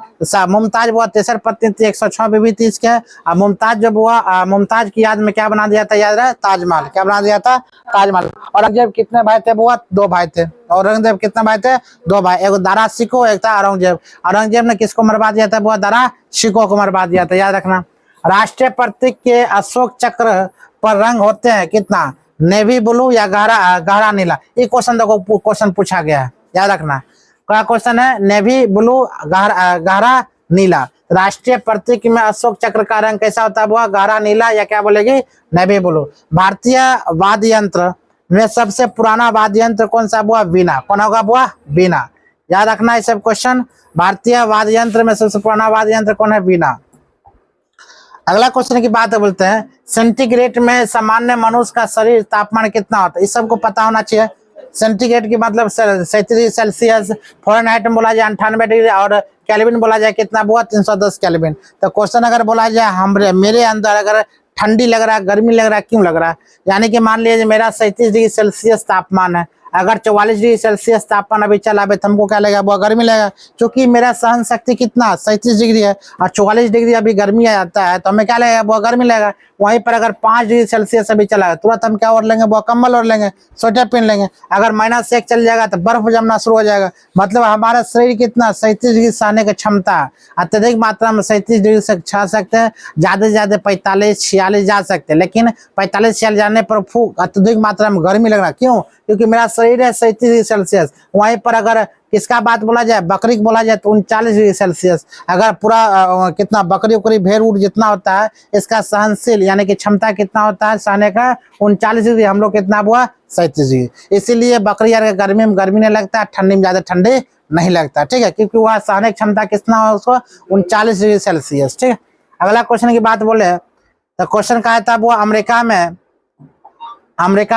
मुमताज वो तेसर पत्नी थी, 106 बीवी थी इसके। और मुमताज जब हुआ, मुमताज की याद में क्या बना दिया था, याद रहे? ताजमहल। क्या बना दिया था? ताजमहल। औरंगजेब कितने भाई थे? वो 2 भाई थे। औरंगजेब कितने भाई थे? 2 भाई, एक दारा शिको, एक था औरंगजेब। औरंगजेब ने किसको मरवा दिया था? वो दारा शिको को मरवा दिया था, याद रखना। राष्ट्रीय प्रतीक के अशोक चक्र पर रंग होते हैं कितना? नेवी ब्लू या गहरा गहरा नीला। ये क्वेश्चन देखो, क्वेश्चन पूछा गया है, याद रखना। क्या क्वेश्चन है? नेवी ब्लू, गहरा नीला। राष्ट्रीय प्रतीक में अशोक चक्र का रंग कैसा होता है? वो गहरा नीला या क्या बोलेगी? Navy blue. भारतीय वाद्य यंत्र में सबसे पुराना वाद्य यंत्र कौन सा? वो वीणा। कौन होगा? वो वीणा। याद रखना ये सब क्वेश्चन। भारतीय वाद्य यंत्र में सबसे पुराना वाद्य यंत्र कौन है? वीणा। अगला क्वेश्चन की बात बोलते हैं, सेंटीग्रेड में सामान्य मनुष्य का शरीर तापमान कितना होता है? इस सबको पता होना चाहिए। सेंटीग्रेड की मतलब 37 सेल्सियस, फॉरेनहाइट में बोला जाए 98 डिग्री, और केल्विन बोला जाए कितना? वो 310 केल्विन। तो क्वेश्चन अगर बोला जाए मेरे अंदर अगर ठंडी लग रहा है, गर्मी लग रहा है, क्यों लग रहा है? यानी कि मान लीजिए मेरा 37 डिग्री सेल्सियस तापमान है, अगर 44 डिग्री सेल्सियस तापमान अभी चला तो हमको क्या लगेगा? वो गर्मी लगेगा, क्योंकि मेरा सहन शक्ति कितना 37 डिग्री है, और 44 डिग्री अभी गर्मी आ जाता है तो हमें क्या लगेगा? वो गर्मी लगेगा। वहीं पर अगर 5 डिग्री सेल्सियस अभी चला है, तुरंत हम क्या ओढ़ लेंगे? वो कंबल ओढ़ लेंगे, स्वेटर पहन लेंगे। अगर -1 चल जाएगा तो बर्फ जमना शुरू हो जाएगा। मतलब हमारा शरीर कितना 37 डिग्री सहने की क्षमता है, अत्यधिक मात्रा में 37 डिग्री से छा सकते हैं, ज्यादा से ज्यादा 45-46 जा सकते हैं। लेकिन 45-46 जाने पर अत्यधिक मात्रा में गर्मी लगना, क्यों? क्योंकि मेरा शरीर है 37 डिग्री सेल्सियस। वहीं पर अगर किसका बात बोला जाए, बकरी बोला जाए तो 39 डिग्री सेल्सियस। अगर पूरा कितना बकरी उकरी भेड़ उड़ जितना होता है, इसका सहनशील यानी कि क्षमता कितना होता है सहने का? 39 डिग्री। हम लोग कितना हुआ? 37 डिग्री। इसीलिए बकरी यार गर्मी में गर्मी नहीं लगता, ठंडी में ज्यादा ठंडे नहीं लगता, ठीक है, क्योंकि वह सहने की क्षमता कितना हो उसको? 39 डिग्री सेल्सियस, ठीक है। अगला क्वेश्चन की बात बोले तो क्वेश्चन कहा था वो अमेरिका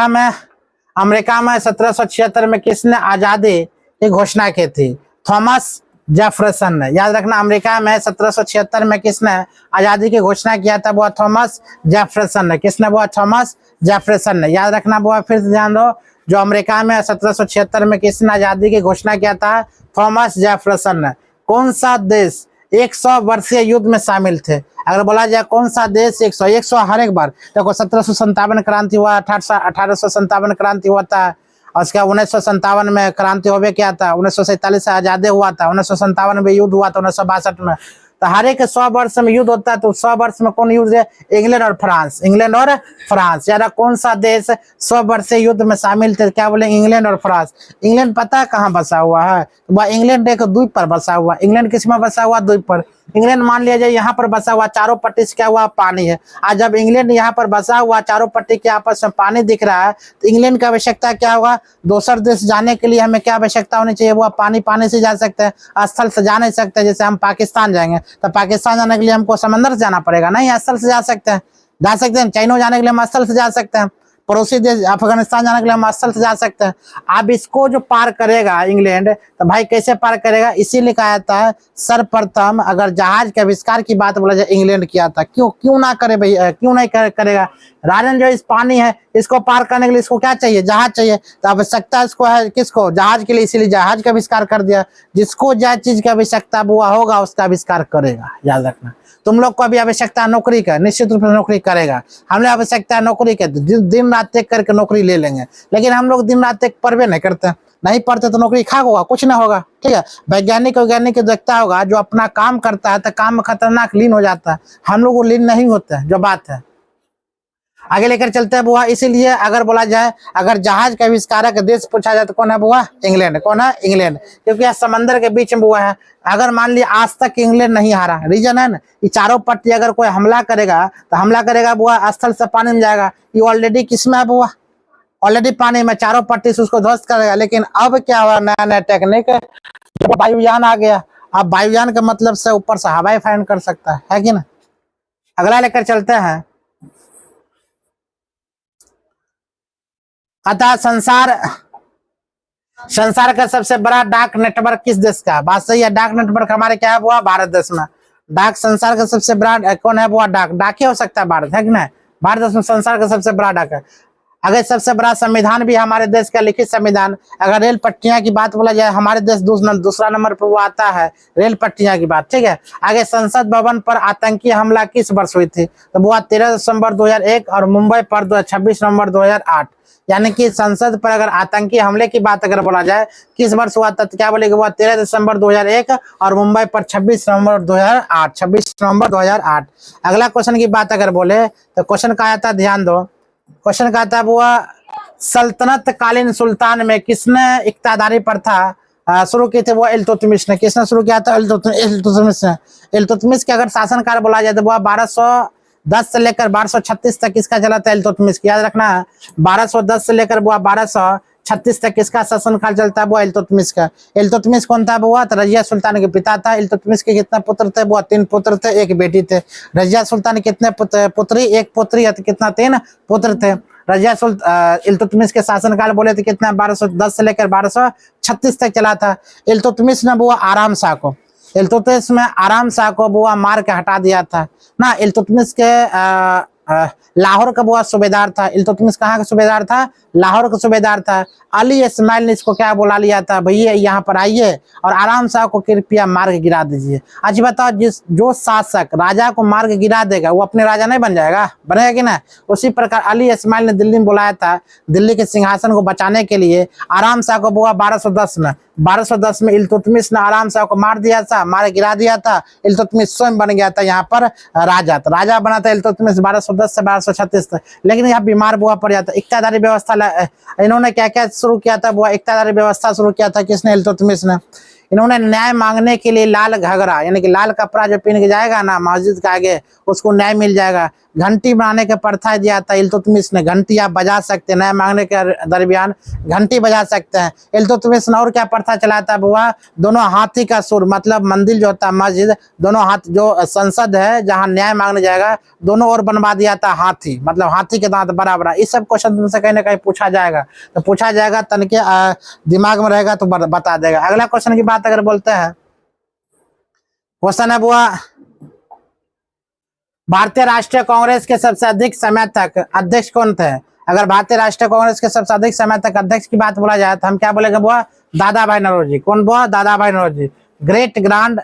में 1776 में किसने आजादी की घोषणा की थी? थॉमस जेफरसन ने। याद रखना, अमेरिका में 1776 में किसने आजादी की घोषणा किया था? वो थॉमस जेफरसन ने। किसने? वो थॉमस जेफरसन ने। याद रखना, वो फिर से ध्यान दो, जो अमेरिका में 1776 में किसने आजादी की घोषणा किया था? थॉमस जेफरसन ने। कौन सा देश 100 वर्षीय युद्ध में शामिल थे? अगर बोला जाए कौन सा देश 100 हर एक बार देखो, 1757 क्रांति हुआ, 1857 क्रांति हुआ था, और उसके 1957 में क्रांति हो गया था, 1947 से आजादी हुआ था, 1957 में युद्ध हुआ था, 1962 में। तो हर एक 100 वर्ष में युद्ध होता है, तो 100 वर्ष में कौन युद्ध है? इंग्लैंड और फ्रांस। इंग्लैंड और फ्रांस। यार कौन सा देश 100 वर्ष से युद्ध में शामिल थे? क्या बोले? इंग्लैंड और फ्रांस। इंग्लैंड पता है कहाँ बसा हुआ है? वह इंग्लैंड एक द्वीप पर बसा हुआ। इंग्लैंड किस में बसा हुआ? द्वीप पर। इंग्लैंड मान लिया जाए यहाँ पर बसा हुआ, चारों पट्टी से क्या हुआ? पानी है। आज जब इंग्लैंड यहाँ पर बसा हुआ, चारों पट्टी के आपस में पानी दिख रहा है, तो इंग्लैंड का आवश्यकता क्या होगा? दूसर देश जाने के लिए हमें क्या आवश्यकता होनी चाहिए? वो पानी से जा सकते हैं, स्थल से जा नहीं सकते। जैसे हम पाकिस्तान जाएंगे तो पाकिस्तान जाने के लिए हमको समंदर से जाना पड़ेगा? नहीं, स्थल से जा सकते हैं। चाइना जाने के लिए हम स्थल से जा सकते हैं। पड़ोसी देश अफगानिस्तान जाने के लिए हम स्थल से जा सकते हैं। अब इसको जो पार करेगा इंग्लैंड, तो भाई कैसे पार करेगा, इसीलिए कहा जाता है सर्वप्रथम अगर जहाज के आविष्कार की बात बोला जाए इंग्लैंड किया था। क्यों ना करे भाई, क्यों नहीं करेगा। राजन जो इस पानी है इसको पार करने के लिए इसको क्या चाहिए, जहाज चाहिए। तो आवश्यकता इसको है किसको, जहाज के लिए, इसीलिए जहाज का आविष्कार कर दिया। जिसको जो चीज की आवश्यकता हुआ होगा उसका आविष्कार करेगा, याद रखना। तुम लोग को अभी आवश्यकता नौकरी का, निश्चित रूप से नौकरी करेगा। हमें आवश्यकता नौकरी के, दिन रात एक करके नौकरी ले लेंगे, लेकिन हम लोग दिन रात एक पढ़वे नहीं करते, नहीं पढ़ते तो नौकरी खा होगा, कुछ ना होगा। ठीक है, वैज्ञानिक को देखता होगा जो अपना काम करता है तो काम में खतरनाक लीन हो जाता है, हम लोग लीन नहीं होते, जो बात है। आगे लेकर चलते हैं बुआ। इसीलिए अगर बोला जाए अगर जहाज का आविष्कारक देश पूछा जाए तो कौन है बुआ, इंग्लैंड। कौन है, इंग्लैंड, क्योंकि यह समंदर के बीच में बुआ है। अगर मान लिया आज तक इंग्लैंड नहीं हारा, रीजन है ना, ये चारों पट्टी अगर कोई हमला करेगा तो हमला करेगा बुआ स्थल से पानी में जाएगा। ये ऑलरेडी किसमें है बुआ, ऑलरेडी पानी में, चारों पट्टी से उसको ध्वस्त करेगा। लेकिन अब क्या हुआ, नया नया टेक्निक, जब वायुयान आ गया, अब वायुयान का मतलब से ऊपर से हवाई फायरिंग कर सकता है कि ना। अगला लेकर चलते हैं। अतः संसार का सबसे बड़ा डाक नेटवर्क किस देश का, बात सही है। डाक नेटवर्क हमारे क्या है बुआ, भारत देश में। डाक संसार का सबसे बड़ा कौन है बुआ, डाक ही हो सकता है भारत, है कि नहीं। भारत देश में संसार का सबसे बड़ा डाक है। अगर सबसे बड़ा संविधान भी हमारे देश का लिखित संविधान। अगर रेल पट्टियां की बात बोला जाए हमारे देश दूसरा नंबर पर वो आता है, रेल पट्टियां की बात। ठीक है, आगे संसद भवन पर आतंकी हमला किस वर्ष हुई थी, तो वो 13 दिसंबर 2001 और मुंबई पर 26 नवंबर 2008। यानी कि संसद पर अगर आतंकी हमले की बात अगर बोला जाए किस वर्ष हुआ था, तो क्या बोलेगा वो 13 दिसंबर 2001 और मुंबई पर 26 नवंबर 2008, 26 नवंबर 2008। अगला क्वेश्चन की बात अगर बोले तो क्वेश्चन का आया था, ध्यान दो, क्वेश्चन का था वो सल्तनत कालीन सुल्तान में किसने इक्तादारी प्रथा शुरू की थी, वो इल्तुतमिश ने। किसने शुरू किया था, इल्तुतमिश ने। इल्तुतमिश के अगर शासनकाल बोला जाए तो वो 1210 से लेकर 1236 तक किसका चला था, इल्तुतमिश। याद रखना 1210 से लेकर वो 1236 तक किसका शासनकाल चलता है, वो इल्तुतमिश का। इल्तुतमिश कौन था वो, तो रजिया सुल्तान के पिता था। इल्तुतमिश के कितने पुत्र थे, वो 3 पुत्र थे, 1 बेटी थे। रजिया सुल्तान कितने पुत्री, 1 पुत्री, कितना 3 पुत्र थे। रजिया इल्तुतमिश के शासनकाल बोले थे कितना, 1210 से लेकर 1236 तक चला था। इल्तुतमिश ने वो आराम शाह को, इल्तुतमिश में आराम शाह को बुआ मार के हटा दिया था ना। इल्तुतमिश के लाहौर का बुआ सूबेदार था। इल्तुतमिश कहाँ का सूबेदार था, लाहौर का सूबेदार था। अली इस्माइल ने इसको क्या बुला लिया था, भैया यहाँ पर आइए और आराम शाह को कृपया मार के गिरा दीजिए। अच्छा बताओ, जो शासक राजा को मार के गिरा देगा वो अपने राजा नहीं बन जाएगा, बनेगा कि ना। उसी प्रकार अली इस्माइल ने दिल्ली में बुलाया था, दिल्ली के सिंहासन को बचाने के लिए आराम शाह को बुआ 1210 में इल्तुतमिश ने आराम शाह को मार दिया था, मार गिरा दिया था। इल्तुतमिश स्वयं बन गया था यहाँ पर राजा, तो राजा बना था इल्तुतमिश 1210 से 1236 तक। लेकिन यहाँ बीमार बुआ पड़ जाता। इक्तादारी व्यवस्था इन्होंने क्या क्या शुरू किया था बुआ, इक्तादारी व्यवस्था शुरू किया था किसने, इल्तुतमिश ने। इन्होंने न्याय मांगने के लिए लाल घगरा यानी कि लाल कपड़ा जो पहन के जाएगा ना मस्जिद के आगे, उसको न्याय मिल जाएगा। घंटी बनाने का प्रथा दिया था इल्तुतमिश ने। घंटी आप बजा सकते हैं, न्याय मांगने के दरमियान घंटी बजा सकते हैं। इल्तुतमिश ने और क्या प्रथा चलाता बुआ, दोनों हाथी का सुर, मतलब मंदिर जो होता है मस्जिद, दोनों हाथ, जो संसद है जहाँ न्याय मांगने जाएगा, दोनों ओर बनवा दिया था हाथी, मतलब हाथी के दांत बड़ा बड़ा। इस सब क्वेश्चन तुमसे कहीं ना कहीं पूछा जाएगा, तो पूछा जाएगा तन के दिमाग में रहेगा तो बता देगा। अगला क्वेश्चन की बात अगर बोलते हैं, क्वेश्चन है बुआ, भारतीय राष्ट्रीय कांग्रेस के सबसे अधिक समय तक अध्यक्ष कौन थे। अगर भारतीय राष्ट्रीय कांग्रेस के सबसे अधिक समय तक अध्यक्ष की बात बोला जाए तो हम क्या बोलेंगे बुआ, दादा भाई नौरोजी। कौन बुआ, Dadabhai Naoroji. Great grand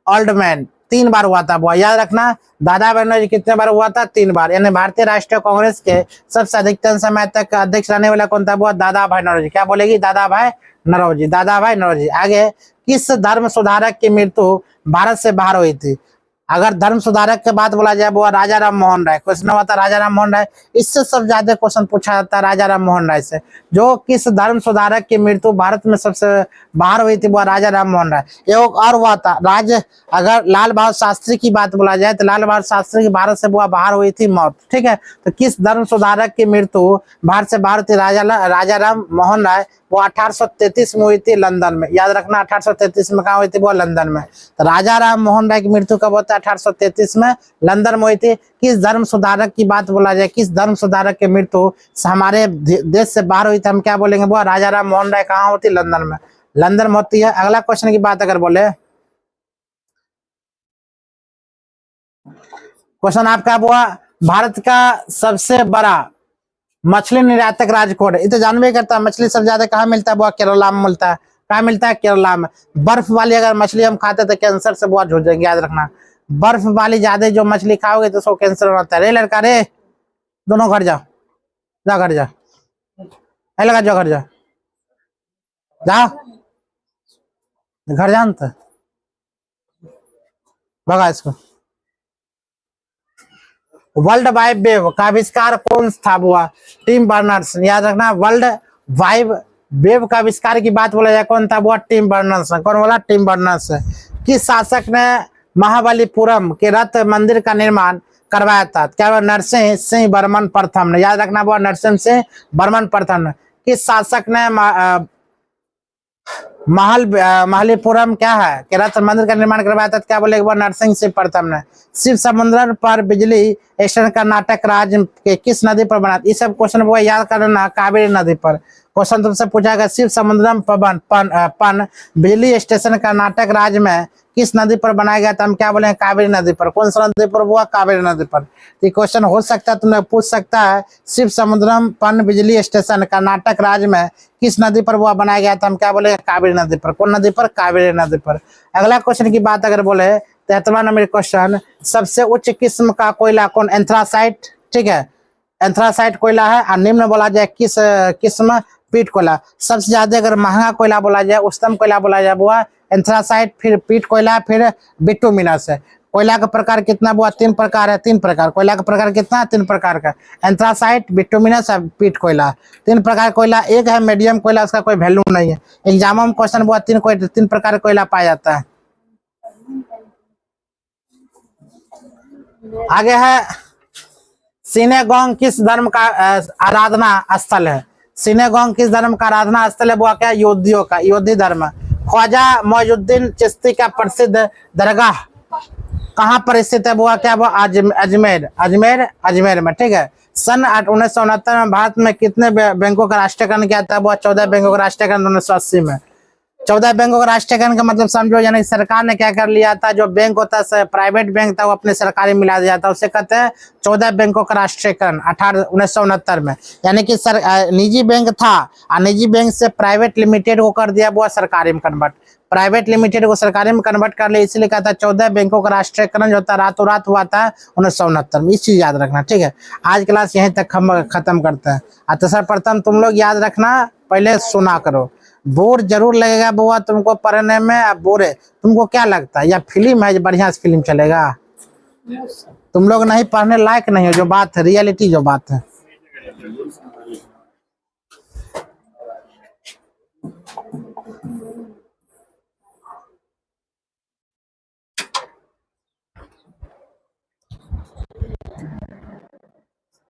old man 3 बार हुआ था बुआ, याद रखना। दादा भाई नौरोजी कितने बार हुआ था, 3 बार। यानी भारतीय राष्ट्रीय कांग्रेस के सबसे अधिकतम समय तक अध्यक्ष रहने वाला कौन था बुआ, दादा भाई नौरोजी। क्या बोलेगी, दादा भाई नौरोजी, दादा भाई नौरोजी। आगे, किस धर्म सुधारक की मृत्यु भारत से बाहर हुई थी। अगर धर्म सुधारक के बात बोला जाए वो राजा राम मोहन राय। क्वेश्चन हुआ था राजा राम मोहन राय, इससे सब ज्यादा क्वेश्चन पूछा जाता है राजा राम मोहन राय से। जो किस धर्म सुधारक की मृत्यु भारत में सबसे बाहर हुई थी वो राजा राम मोहन राय। एक और हुआ था अगर लाल बहादुर शास्त्री की बात बोला जाए तो लाल बहादुर शास्त्री की भारत से वो बाहर हुई थी मौत। ठीक है, तो किस धर्म सुधारक की मृत्यु भारत से बाहर थी, राजा राम मोहन राय। वो 1833 में हुई थी लंदन में, याद रखना 1833 में कहा हुई थी वो, लंदन में। तो राजा राम मोहन राय की मृत्यु कब होता है, था 1833 में लंदन में हुई थी। किस धर्म सुधारक की बात बोला जाए, किस धर्म सुधारक की मृत्यु हमारे देश से बाहर हुई थी, हम क्या बोलेंगे वो राजा राम मोहन राय। कहाँ होती? लंदन में, लंदन में होती है। अगला क्वेश्चन की बात अगर बोले, क्वेश्चन आपका हुआ भारत का सबसे बड़ा मछली निर्यातक राज्य कौन है? ये तो जानवे करता है, मछली सब ज्यादा कहाँ मिलता है? वो केरला में मिलता है। कहाँ मिलता है? केरला में। बर्फ वाली अगर मछली हम खाते तो कैंसर से बहुत हो जाएंगे, याद रखना। बर्फ वाली ज्यादा जो मछली खाओगे तो उसको कैंसर होता है। रे लड़का रे, दोनों घर जाओ, जा घर जा, लगा जाओ घर जा, जाओ घर जान तो भगा इसको। वर्ल्ड वाइड वेब का आविष्कार कौन था? हुआ टिम बर्नर्स। याद रखना, वर्ल्ड वाइड वेब का आविष्कार की बात बोला जाए कौन था? हुआ टिम बर्नर्स। कौन बोला? Tim Berners. किस शासक ने महाबलीपुरम के रथ मंदिर का निर्माण करवाया था? क्या? नरसिंह सिंह बर्मन प्रथम ने। याद रखना, वो नरसिंह सिंह बर्मन प्रथम ने। किस शासक ने महाबलीपुरम क्या है कि रथ मंदिर का निर्माण करवाया था? क्या बोले? वो नरसिंह सिंह प्रथम ने। शिव समुद्र पर बिजली स्टेशन कर्नाटक राज्य के किस नदी पर बना? ये सब क्वेश्चन वो याद करना, कावेरी नदी पर। क्वेश्चन तुमसे पूछा गया सिव समुद्रम पन बिजली स्टेशन कर्नाटक राज्य में किस नदी पर बनाया गया था? हम क्या बोले? कावेरी नदी पर। कौन सा नदी पर? वो कावेरी नदी पर। ये क्वेश्चन हो सकता है, तुमने पूछ सकता है शिव समुद्रम पन बिजली स्टेशन कर्नाटक राज्य में किस नदी पर वो बनाया गया था? हम क्या बोले? कावेरी नदी पर। कौन नदी पर? कावेरी नदी पर। अगला क्वेश्चन की बात अगर बोले, 73वां नंबर क्वेश्चन, सबसे उच्च किस्म का कोयला कौन? एंथ्रासाइट। ठीक है, एंथ्रासाइट कोयला है। और निम्न बोला जाए किस किस्म? पीट कोयला। सबसे ज्यादा अगर महंगा कोयला बोला जाए, उच्चतम कोयला बोला जाए, वो एंथ्रासाइट, फिर पीट कोयला, फिर बिटुमिनस है। कोयला का प्रकार कितना? वो 3 प्रकार है। 3 प्रकार कोयला का प्रकार कितना? 3 प्रकार का। एंथ्रासाइट, बिटुमिनस और पीट कोयला, 3 प्रकार कोयला। एक है मीडियम कोयला, उसका कोई वैल्यू नहीं है। एग्जाम में क्वेश्चन वो 3 प्रकार कोयला पाया जाता है। आगे है सिनेगोंग किस धर्म का आराधना स्थल है? सिनेगोंग किस धर्म का आराधना स्थल है? वो क्या? यहूदियों का, यहूदी धर्म। ख्वाजा मोइनुद्दीन चिश्ती का प्रसिद्ध दरगाह कहाँ पर स्थित है? वो क्या? वो अजमेर, अजमेर, अजमेर में। ठीक है। सन 1969 में भारत में कितने बैंकों का राष्ट्रीयकरण किया था? वो 14 बैंकों का राष्ट्रीयकरण 1980 में। 14 बैंकों का राष्ट्रीयकरण का मतलब समझो, यानी सरकार ने क्या कर लिया था, जो बैंक होता है प्राइवेट बैंक था वो अपने सरकारी मिला दिया था, उसे कहते हैं 14 बैंकों का राष्ट्रीयकरण 1969 में। यानी कि निजी बैंक था और निजी बैंक से प्राइवेट लिमिटेड को कर दिया वो सरकारी में कन्वर्ट। प्राइवेट लिमिटेड को सरकारी में कन्वर्ट कर लिया, इसलिए कहता है 14 बैंकों का राष्ट्रीयकरण जो था रातों रात हुआ था 1969 में। इस चीज याद रखना। ठीक है, आज क्लास यहीं तक हम खत्म करते हैं। तो सर्वप्रथम तुम लोग याद रखना, पहले सुना करो। बोर जरूर लगेगा बुआ तुमको पढ़ने में। अब बोरे तुमको क्या लगता है, या फिल्म है बढ़िया से फिल्म चलेगा? तुम लोग नहीं पढ़ने लायक नहीं हो, जो बात है रियलिटी, जो बात है।